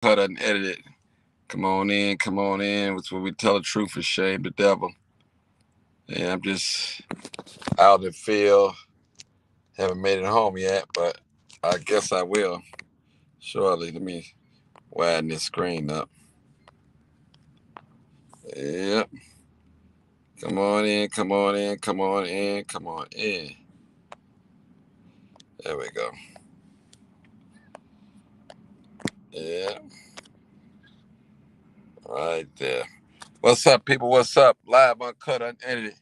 Cut and edit it. Come on in, come on in. It's where we tell the truth and shame the devil. Yeah, I'm just out in the field. Haven't made it home yet, but I guess I will shortly. Let me widen this screen up. Yep. Come on in, come on in, come on in, come on in. There we go. Yeah, right there. What's up, people? What's up? Live, uncut, unedited.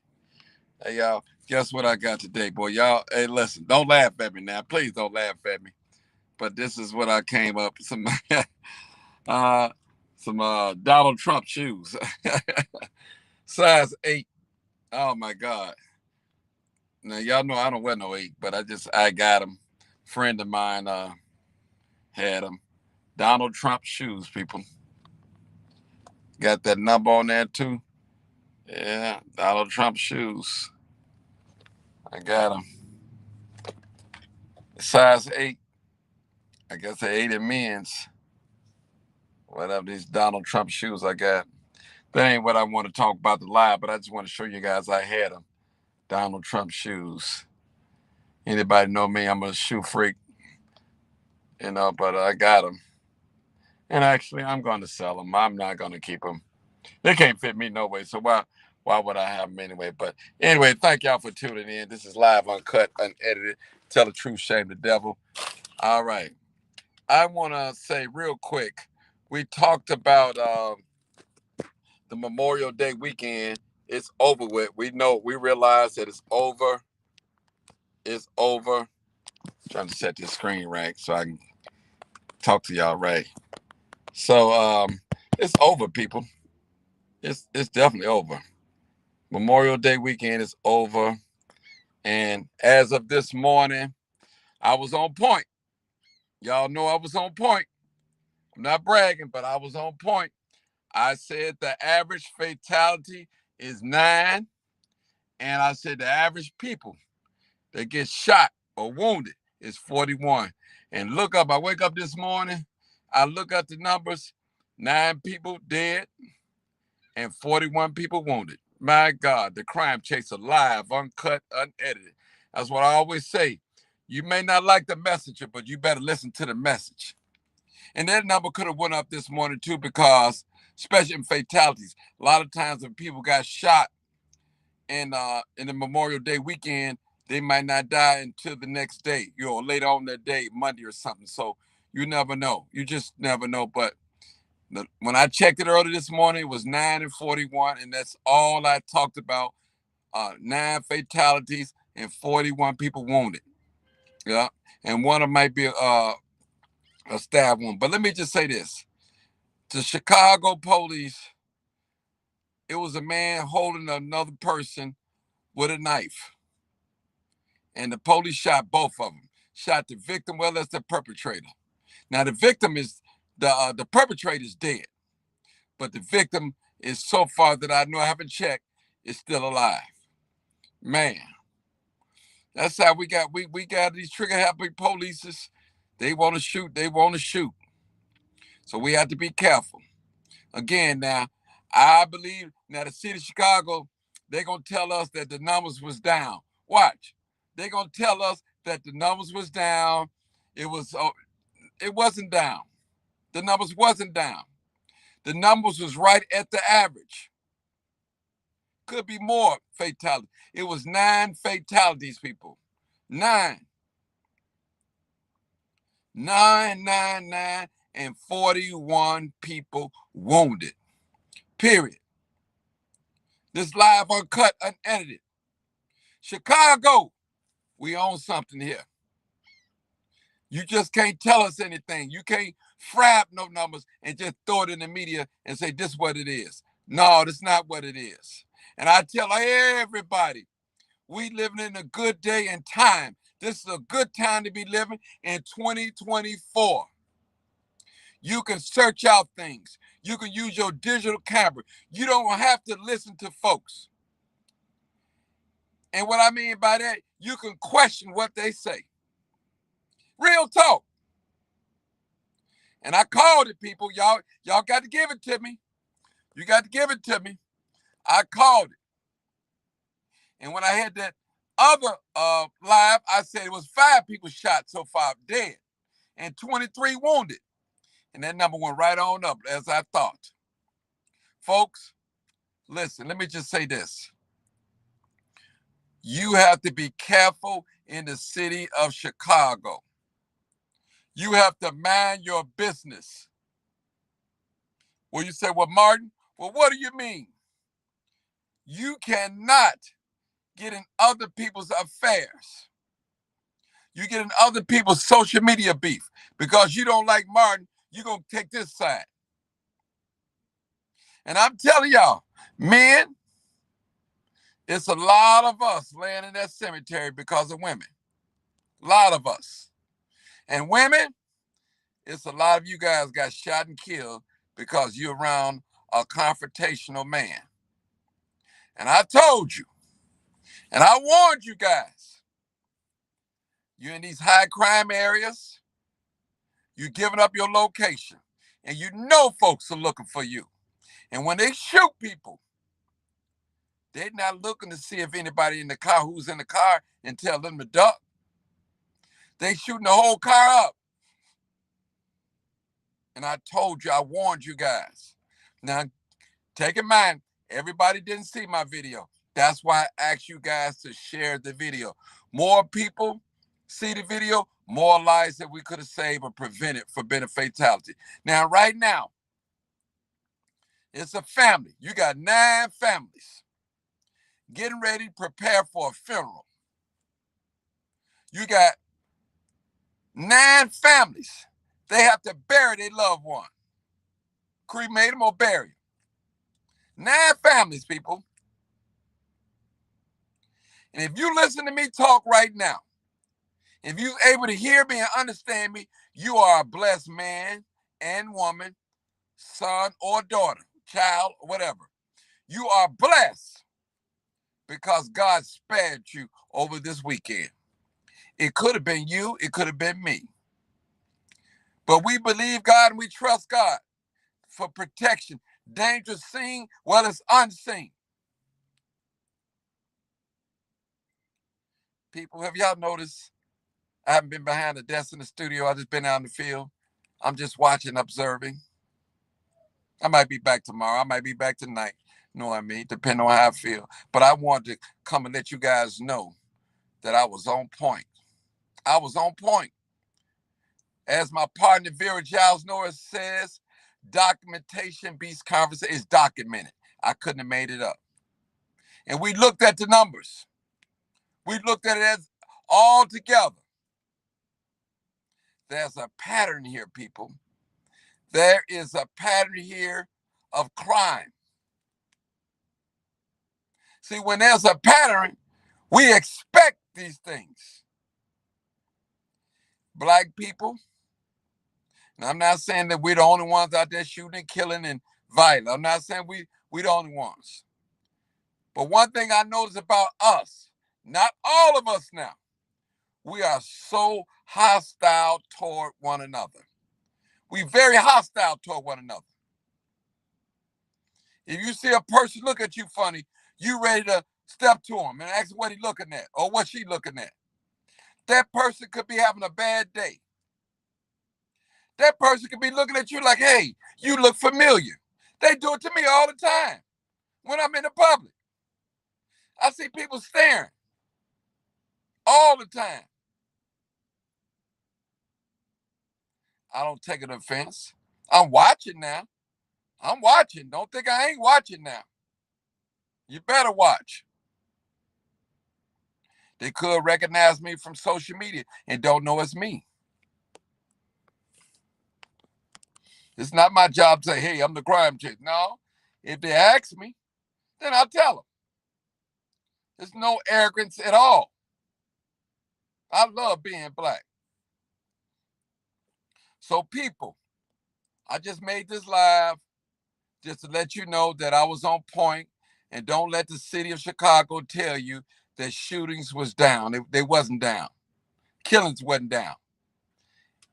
Hey, y'all. Guess what I got today, boy? Y'all, hey, listen. Don't laugh at me now. Please don't laugh at me. But this is what I came up. Uh, some Donald Trump shoes, size 8. Oh my God! Now y'all know I don't wear no 8, but I got them. Friend of mine had them. Donald Trump shoes, people. Got that number on there too. Yeah, Donald Trump shoes. I got them. Size 8. I guess they 8 in men's. Whatever these Donald Trump shoes I got. That ain't what I want to talk about the live, but I just want to show you guys I had them. Donald Trump shoes. Anybody know me? I'm a shoe freak, but I got them. And actually, I'm going to sell them. I'm not going to keep them. They can't fit me no way. So why would I have them anyway? But anyway, thank y'all for tuning in. This is live, uncut, unedited. Tell the truth, shame the devil. All right. I want to say real quick. We talked about the Memorial Day weekend. It's over with. We realize that it's over. It's over. Trying to set this screen right so I can talk to y'all right. So it's over, people. It's definitely over. Memorial Day weekend is over. And as of this morning, I was on point. Y'all know I was on point. I'm not bragging, but I was on point. I said the average fatality is 9. And I said the average people that get shot or wounded is 41. And I wake up this morning, I look at the numbers, 9 people dead and 41 people wounded. My God, the crime chaser live, uncut, unedited. That's what I always say. You may not like the messenger, but you better listen to the message. And that number could have went up this morning too, because especially in fatalities, a lot of times when people got shot in the Memorial Day weekend, they might not die until the next day, later on that day, Monday or something. So you never know. You just never know. But when I checked it early this morning, it was 9 and 41, and that's all I talked about. 9 fatalities and 41 people wounded. Yeah, and one of them might be a stab wound. But let me just say this: the Chicago police, it was a man holding another person with a knife, and the police shot both of them. Shot the victim well as the perpetrator. Now the victim is the perpetrator is dead, but the victim is, so far that I know, I haven't checked, is still alive. Man, that's how we got these trigger happy polices. They want to shoot. They want to shoot. So we have to be careful. Again, now I believe now the city of Chicago, they're gonna tell us that the numbers was down. Watch, they're gonna tell us that the numbers was down. It was it wasn't down. The numbers wasn't down. The numbers was right at the average. Could be more fatalities. It was 9 fatalities, people. 9. 999 and 41 people wounded. Period. This live, uncut, unedited. Chicago, we own something here. You just can't tell us anything. You can't frab no numbers and just throw it in the media and say this is what it is. No, that's not what it is. And I tell everybody, we living in a good day and time. This is a good time to be living in 2024. You can search out things. You can use your digital camera. You don't have to listen to folks. And what I mean by that, you can question what they say. Real talk. And I called it, people. Y'all got to give it to me. You got to give it to me. I called it. And when I had that other live, I said it was 5 people shot so far dead and 23 wounded. And that number went right on up as I thought. Folks, listen, let me just say this. You have to be careful in the city of Chicago. You have to mind your business. Well, you say, well, Martin, well, what do you mean? You cannot get in other people's affairs. You get in other people's social media beef because you don't like Martin, you're going to take this side. And I'm telling y'all, men, it's a lot of us laying in that cemetery because of women. A lot of us. And women, it's a lot of you guys got shot and killed because you're around a confrontational man. And I told you, and I warned you guys, you're in these high crime areas, you're giving up your location, and you know folks are looking for you. And when they shoot people, they're not looking to see if anybody in the car who's in the car and tell them to duck. They shooting the whole car up. And I told you, I warned you guys. Now, take in mind, everybody didn't see my video. That's why I asked you guys to share the video. More people see the video, more lives that we could have saved or prevented from being a fatality. Now, right now, it's a family. You got 9 families getting ready to prepare for a funeral. You got 9 families. They have to bury their loved one. Cremate them or bury them. 9 families, people. And if you listen to me talk right now, if you're able to hear me and understand me, you are a blessed man and woman, son or daughter, child, or whatever. You are blessed because God spared you over this weekend. It could have been you, it could have been me. But we believe God and we trust God for protection. Danger seen, well, it's unseen. People, have y'all noticed I haven't been behind the desk in the studio. I've just been out in the field. I'm just watching, observing. I might be back tomorrow. I might be back tonight. You know what I mean? Depending on how I feel. But I wanted to come and let you guys know that I was on point. I was on point. As my partner Vera Giles Norris says, documentation beats conversation. Is documented. I couldn't have made it up. And we looked at the numbers. We looked at it as all together. There's a pattern here, people. There is a pattern here of crime. See, when there's a pattern, we expect these things. Black people, and I'm not saying that we're the only ones out there shooting and killing and violent. I'm not saying we the only ones. But one thing I notice about us, not all of us now, we are so hostile toward one another. We very hostile toward one another. If you see a person look at you funny, you ready to step to him and ask what he looking at or what she looking at. That person could be having a bad day. That person could be looking at you like, hey, you look familiar. They do it to me all the time when I'm in the public. I see people staring all the time. I don't take an offense. I'm watching now. I'm watching. Don't think I ain't watching now. You better watch. They could recognize me from social media and don't know it's me. It's not my job to say, hey, I'm the crime chick. No, if they ask me, then I'll tell them. There's no arrogance at all. I love being black. So people, I just made this live just to let you know that I was on point, and don't let the city of Chicago tell you that shootings was down. They wasn't down. Killings wasn't down.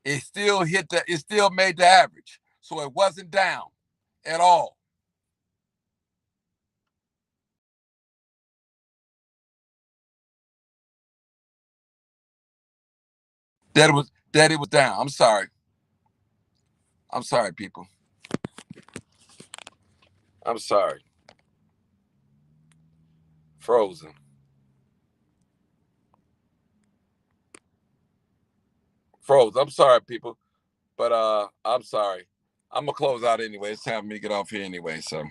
It still hit the, it still made the average. So it wasn't down at all. That it was down. I'm sorry. I'm sorry, people. I'm sorry. Frozen. Froze. I'm sorry, people. But I'm sorry. I'm gonna close out anyway. It's time for me to get off here anyway. So